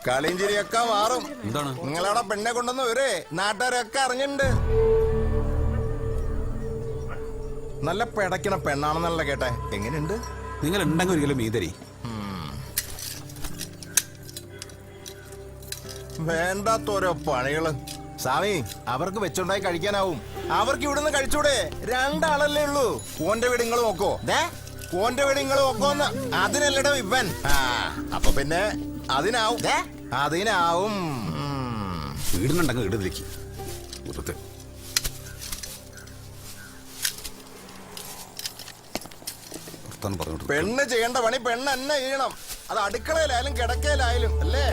കളിയും ചിരിയൊക്കെ മാറും. എന്താണ് നിങ്ങളവിടെ പെണ്ണെ കൊണ്ടുവന്ന് വരെ നാട്ടുകാരൊക്കെ അറിഞ്ഞിട്ടുണ്ട്. നല്ല പിടയ്ക്കണ പെണ്ണാണെന്നല്ല കേട്ടെ. എങ്ങനെയുണ്ട്? നിങ്ങൾ ഉണ്ടെങ്കിൽ ഒരിക്കലും മീതരി വേണ്ടാത്തോരോ പണികള്. സ്വാമി, അവർക്ക് വെച്ചുണ്ടായി കഴിക്കാനാവും. അവർക്ക് ഇവിടുന്ന് കഴിച്ചൂടെ? രണ്ടാളല്ലേ ഉള്ളൂ. ഓന്റെ വീട് നിങ്ങൾ നോക്കോ? ഓന്റെ വീട് നിങ്ങൾ നോക്കോന്ന്. അതിനല്ലടോ ഇവൻ. അപ്പൊ പിന്നെ അതിനാവും. അതിനാവും. വീടിനുണ്ടെങ്കിൽ വീടിലേക്ക് പെണ്ണ് ചെയ്യേണ്ട പണി പെണ്ണ് തന്നെ ചെയ്യണം. അത് അടുക്കളയിലായാലും കിടക്കയിലായാലും അല്ലേ?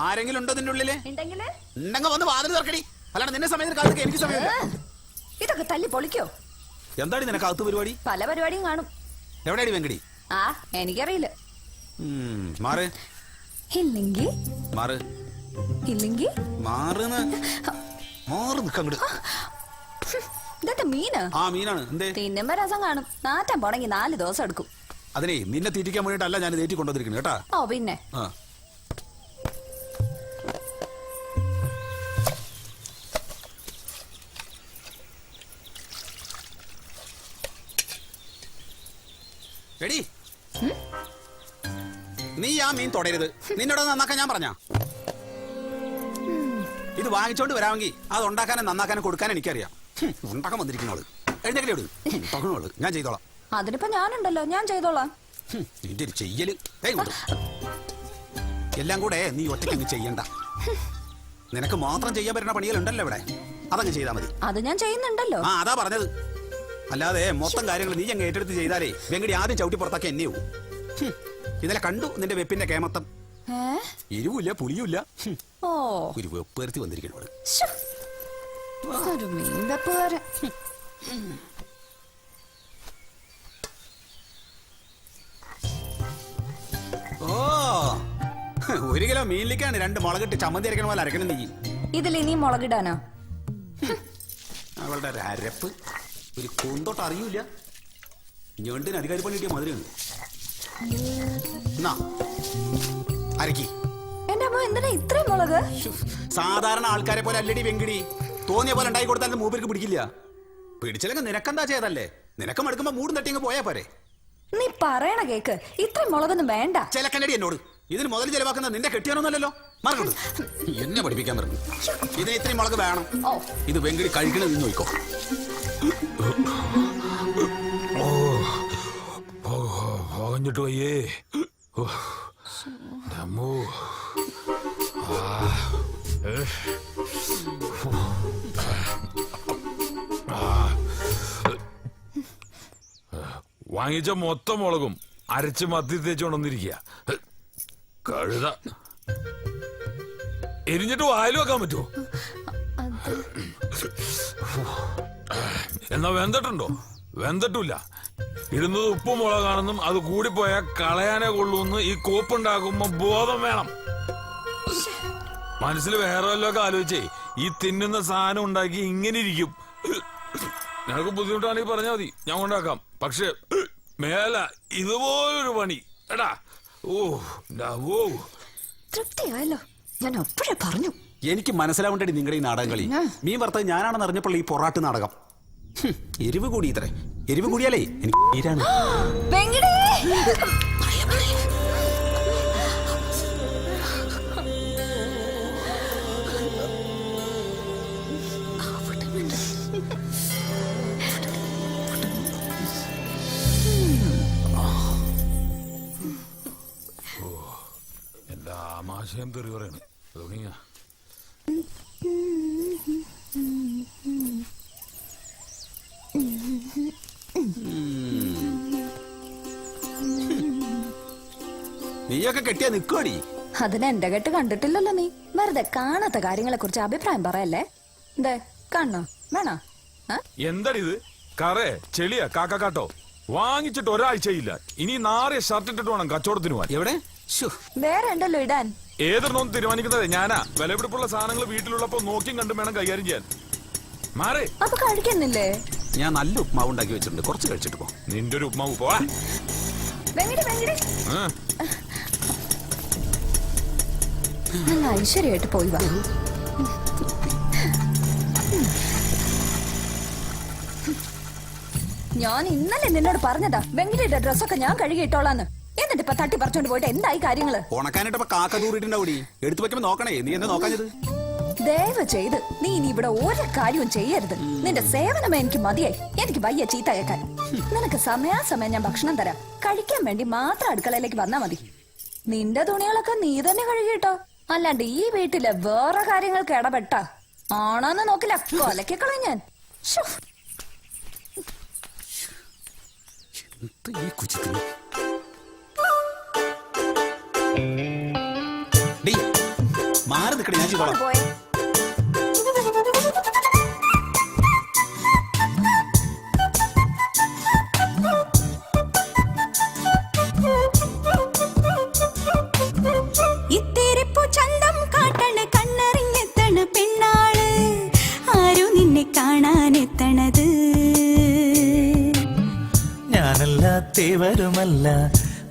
ആരെങ്കിലും ഉണ്ടോ നിന്റെ ഉള്ളില്? ഉണ്ടെങ്കിൽ വന്ന് വാതിൽ തുറക്കടി. അല്ലാണ്ട് നിന്നെ സമയത്ത് കാലത്ത് എനിക്ക് സമയമില്ല. ഇതൊക്കെ തല്ലി പൊളിക്കോ? എന്താണ് നിനക്ക് അകത്ത് പരിപാടി? പല പരിപാടിയും കാണും. എവിടെയാടി വെങ്കടി? എനിക്കറിയില്ല. മാറ് ഇല്ലെങ്കിൽ മാറ് ഇല്ലെങ്കിൽ മാറുന്ന് മാറ് നിക്കങ്ങട്. ഇതൊക്കെ മീന്. മീനാണ്. എന്തേ? തിന്നുമ്പോ രസം കാണും. നാറ്റം പോണെങ്കിൽ 4 ദിവസം എടുക്കും. അതിനെ നിന്നെ തീറ്റിക്കാൻ വേണ്ടിട്ടല്ല ഞാൻ തേറ്റി കൊണ്ടുവന്നിരിക്കുന്നത് കേട്ടാ. പിന്നെ എടി, നീ ആ മീൻ തൊടരുത്. നിന്നോട് നന്നാക്കാൻ ഞാൻ പറഞ്ഞ. ഇത് വാങ്ങിച്ചോണ്ട് വരാമെങ്കിൽ അത് ഉണ്ടാക്കാനും നന്നാക്കാനും കൊടുക്കാനും എനിക്കറിയാം. ഉണ്ടാക്കാൻ വന്നിരിക്കുന്നോള് എഴുന്നേക്കലോട് തകണോള് ഞാൻ ചെയ്തോളാം. അതിനിപ്പോ ഞാനുണ്ടല്ലോ, ഞാൻ ചെയ്തോളാം. നിന്റെ ഒരു ചെയ്യല് എല്ലാം കൂടെ നീ ഒറ്റയ്ക്ക് ചെയ്യണ്ട. നിനക്ക് മാത്രം ചെയ്യാൻ പറ്റുന്ന പണികളുണ്ടല്ലോ ഇവിടെ, അതങ്ങ് ചെയ്താൽ മതി. അത് ഞാൻ ചെയ്യുന്നുണ്ടല്ലോ. അതാ പറഞ്ഞത്. അല്ലാതെ മൊത്തം കാര്യങ്ങൾ നീ അങ്ങ് ഏറ്റെടുത്ത് ചെയ്താലേ വെങ്കടി ആദ്യം ചവിട്ടി പുറത്താക്കി എന്നെയാവും. ഇന്നലെ കണ്ടു നിന്റെ വെപ്പിന്റെ കേമത്തം. എരിവില്ല പുളിയുമില്ല. ഒരു വെപ്പേർത്തി വന്നിരിക്കണോട്. ഒരു കിലോ മീനിലേക്കാണ് 2 മുളകിട്ട് ചമ്മന്തി അരക്കണ പോലെ അരക്കണം നീ. ഇതിൽ ഇനി മുളകിടാനോ? അവളുടെ ഒരു അരപ്പ് ഒരു കൊന്തോട്ട് അറിയൂല. ഞണ്ടിന് അധികാരി പണി കിട്ടിയ മധുരമാണ്. അരക്കി. എന്റെ അമ്മ എന്തിനാ ഇത്രയും മുളക്? സാധാരണ ആൾക്കാരെ പോലെ അല്ലടി വെങ്കിടി. തോന്നിയ പോലെ ഉണ്ടായി കൊടുത്താലും മൂപ്പർക്ക് പിടിക്കില്ല. പിടിച്ചില്ലെങ്കിൽ നിനക്കെന്താ ചെയ്തല്ലേ? നിനക്ക് മടുക്കുമ്പോ മൂടും തട്ടിങ്ങ് പോയാ പോരെ. നീ പറയണ കേക്ക്. ഇത്രയും മുളകൊന്നും വേണ്ട. ചിലക്കല്ലടി എന്നോട്. ഇതിന് മുതൽ ചെലവാക്കുന്ന നിന്റെ കെട്ടിയാനൊന്നല്ലോ. മറക്കണ്ട, എന്നെ പഠിപ്പിക്കാൻ പറഞ്ഞു. ഇതിന് ഇത്രയും മുളക് വേണം. ഇത് വെങ്കിടി കഴിക്കണത് നിന്ന് നോക്കോ. പോകഞ്ഞിട്ട് വയ്യേ. വാങ്ങിച്ച മൊത്തം മുളകും അരച്ച് മത്തി തേച്ചുകൊണ്ടൊന്നിരിക്കുക. കഴുത എരിഞ്ഞിട്ട് വായിൽ വെക്കാൻ പറ്റുമോ? എന്നാ വെന്തട്ടുണ്ടോ? വെന്തട്ടില്ല. ഇടുന്നത് ഉപ്പും മുളകാണെന്നും അത് കൂടിപ്പോയാൽ കളയാനേ കൊള്ളൂന്ന് ഈ കോപ്പുണ്ടാക്കുമ്പോ ബോധം വേണം. മനസ്സിൽ വേറെ വല്ലതൊക്കെ ആലോചിച്ചേ ഈ തിന്നുന്ന സാധനം ഉണ്ടാക്കി ഇങ്ങനെ ഇരിക്കും. നിനക്ക് ബുദ്ധിമുട്ടാണെങ്കിൽ പറഞ്ഞാൽ മതി, ഞാൻ ഉണ്ടാക്കാം. പക്ഷെ മേല ഇതുപോലൊരു പണി എടാ. തൃപ്തിയായല്ലോ. ഞാൻ അപ്പോഴേ പറഞ്ഞു. എനിക്ക് മനസ്സിലാവേണ്ടി നിങ്ങളുടെ ഈ നാടകം കളി. മീൻ വറുത്തത് ഞാനാണെന്ന് അറിഞ്ഞപ്പോൾ ഈ പൊറാട്ട് നാടകം. എരിവ് കൂടി ഇത്രേ. എരിവ് കൂടിയാലേ എനിക്ക് തീരാണ്. എന്താ ആമാശയം തെറി പറയണ് തുടങ്ങിയ. നീയൊക്കെ കെട്ടിയാ നിക്കുവാടി. അതിന് എന്റെ കെട്ട് കണ്ടിട്ടില്ലല്ലോ നീ. വെറുതെ കാണാത്ത കാര്യങ്ങളെ കുറിച്ച് അഭിപ്രായം പറയല്ലേ. എന്തേ കാണണോ വേണോ? എന്താണിത്? കറേ ചെളിയാ കാക്കാട്ടോ. വാങ്ങിച്ചിട്ട് ഒരാഴ്ചയില്ല. ഇനി നാറിയ ഷർട്ട് ഇട്ടിട്ട് വേണം കച്ചവടത്തിന് പോവാൻ. എവിടെ ശ്ശോ. വേറെ ഉണ്ടല്ലോ ഇടാൻ. ഏതൊന്നും തീരുമാനിക്കുന്നത് ഞാനാ. വിലപിടിപ്പുള്ള സാധനങ്ങൾ വീട്ടിലുള്ളപ്പോ നോക്കിയും കണ്ടും വേണം കൈകാര്യം ചെയ്യാൻ. മാറി. അപ്പൊ കഴിക്കുന്നില്ലേ? ഞാൻ നല്ല ഉപ്മാവ് ഉണ്ടാക്കി വെച്ചിട്ടുണ്ട്, കുറച്ച് കഴിച്ചിട്ട് പോ. നിന്റെ ഒരു ഉപ്മാവ് പോവാ. നല്ല ഐശ്വര്യമായിട്ട് പോയി വാ. ഞാൻ ഇന്നലെ നിന്നോട് പറഞ്ഞതാ വെങ്കിലിയുടെ ഡ്രസ്സൊക്കെ ഞാൻ കഴുകിയിട്ടോളാന്ന്. എന്നിട്ട് ഇപ്പൊ തട്ടി പറിച്ചോണ്ട് പോയിട്ട് എന്തായി കാര്യങ്ങള്? ഉണക്കാനായിട്ട് കാക്ക തൂറിട്ടുണ്ടാവൂടി. എടുത്തു വെക്കുമ്പോ നോക്കണേ, നീ എന്താ നോക്കാഞ്ഞത്? ദയവ് ചെയ്ത് നീ ഇനി ഇവിടെ ഒരു കാര്യവും ചെയ്യരുത്. നിന്റെ സേവനം എനിക്ക് മതിയായി. എനിക്ക് വയ്യ ചീത്ത കേൾക്കാൻ. നിനക്ക് സമയാസമയം ഞാൻ ഭക്ഷണം തരാം. കഴിക്കാൻ വേണ്ടി മാത്രം അടുക്കളയിലേക്ക് വന്നാ മതി. നിന്റെ തുണികളൊക്കെ നീ തന്നെ കഴുകിട്ടോ. അല്ലാണ്ട് ഈ വീട്ടിലെ വേറെ കാര്യങ്ങൾക്ക് ഇടപെട്ട ആണോന്ന് നോക്കില്ല, കൊലക്കെ കളയും ഞാൻ. ശ്ശോ. മാറി നിൽക്കണേ, ഞാൻ ചെയ്തോളാം. പോയെ. ഇത്തിരിപ്പു ചന്തം കാട്ടണ കണ്ണറിഞ്ഞെത്തണ പെണ്ണാള്, ആരു നിന്നെ കാണാനെത്തണത്? ഞാനല്ല തേവരുമല്ല,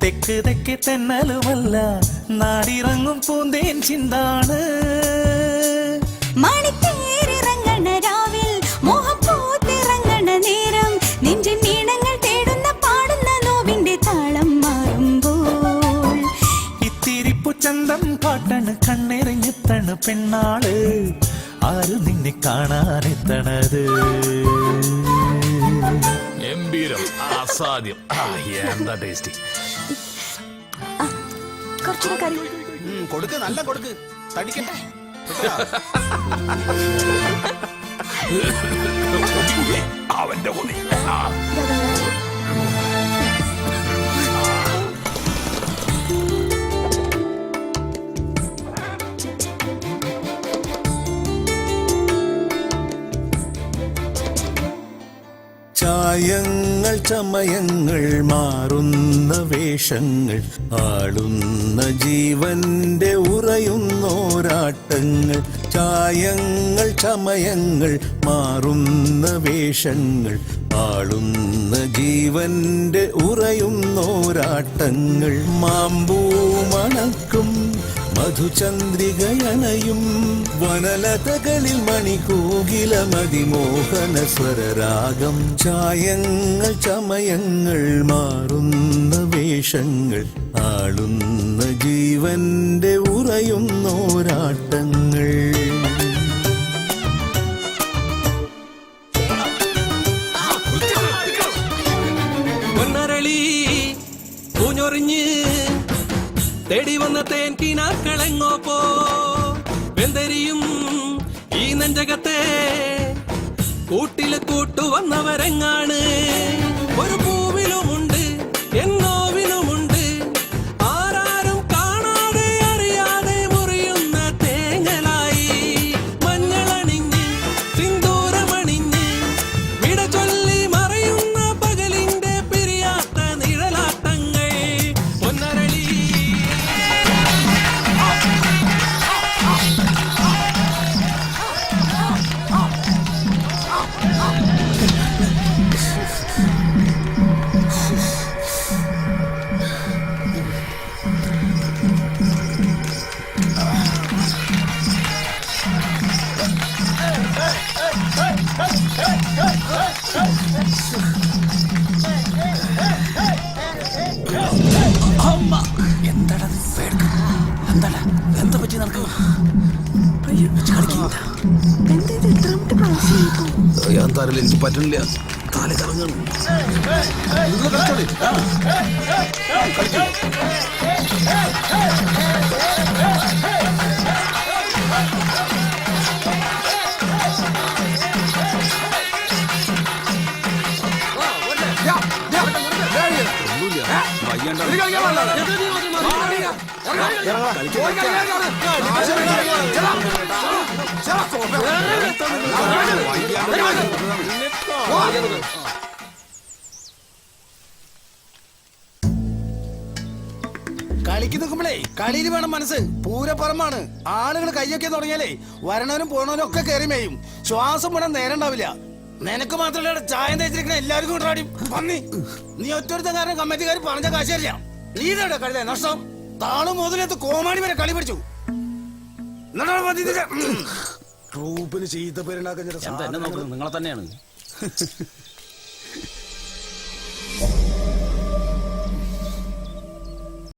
തെക്ക് തെക്ക് തെന്നലുമല്ല, നാടിറങ്ങും പൂന്തേൻ ചിന്താണ്. മണിത്തേരിറങ്ങണ രാവിൽ മോഹം പൂത്തിറങ്ങണ നേരം, നെഞ്ചിൻ നീണങ്ങൾ തേടുന്ന പാടുന്ന നോവിന്റെ താളം മാറുമ്പോൾ, ഇത്തിരിപ്പു ചന്തം പാട്ടണ് കണ്ണെറിഞ്ഞെത്തണ് പെണ്ണാള്, ആരു നിന്നെ കാണാനെത്തണത്? ഗംഭീരം, അസാധ്യം. എന്താ ടേസ്റ്റി. കുറച്ചുകൂടെ കറി. കൊടുക്ക്, നല്ല കൊടുക്ക്, തടിക്കട്ടെ. അവന്റെ കൊതി. ചായങ്ങൾ ചമയങ്ങൾ മാറുന്ന വേഷങ്ങൾ, ആളുന്ന ജീവന്റെ ഉറയുന്നോരാട്ടങ്ങൾ. ചായങ്ങൾ ചമയങ്ങൾ മാറുന്ന വേഷങ്ങൾ, ആളുന്ന ജീവന്റെ ഉറയുന്നോരാട്ടങ്ങൾ. മാമ്പൂ മണക്കും മധുചന്ദ്രികയണയും വനലതകളിൽ മണികൂകില മതിമോഹന സ്വരരാഗം. ചായങ്ങൾ ചമയങ്ങൾ മാറുന്ന വേഷങ്ങൾ, ആളുന്ന ജീവന്റെ ഉറയുന്നോരാട്ടങ്ങൾ. പൊന്നരളി പൂഞ്ഞൊറിഞ്ഞ് തേടി വന്ന തേൻ കിനാക്കളെങ്ങോ പോ. വെന്തരിയും ഈ നെഞ്ചകത്തെ കൂട്ടില് കൂട്ടുവന്നവരെങ്ങാണ്? ഒരു പൂവിലുമുണ്ട് എന്നോവിലുമുണ്ട് ആരാരും കാണാതെ അറിയാതെ മുറിയുന്ന തേങ്ങലായി. മഞ്ഞളണിഞ്ഞ് സിന്ദൂരമണിഞ്ഞ് വിട ചൊല്ലി മറയുന്ന പകലിന്റെ പിരിയാത്ത നിഴലാട്ടങ്ങൾ. പൊന്നരളി എന്തായാലും എനിക്ക് പറ്റുന്നില്ല, തല കറങ്ങണം. കളിക്ക് നിൽക്കുമ്പോഴേ കളിയിൽ വേണം മനസ്സ്. പൂരപ്പറമ്പാണ്. ആളുകൾ കയ്യൊക്കെ തുടങ്ങിയാലേ വരണവനും പോണവനും ഒക്കെ കയറി മേയും. ശ്വാസം വിടാൻ നേരം ഉണ്ടാവില്ല. നിനക്ക് മാത്രമല്ല ചായ തേച്ചിരിക്കണ എല്ലാവർക്കും കൊണ്ടാടി പന്നി. നീ ഒറ്റൊരുത്തൻ കാരണം കമ്മിറ്റിക്കാർ പറഞ്ഞ കാശ് തരില്ല. നീ ഇതവിടെ കഴുതേ നഷ്ടം. താളും മുതലെത്ത് കോമാളി വരെ കളി പിടിച്ചു. ട്രൂപ്പിന് ചീത്ത പേരുണ്ടാക്കുന്ന നിങ്ങളെ തന്നെയാണ്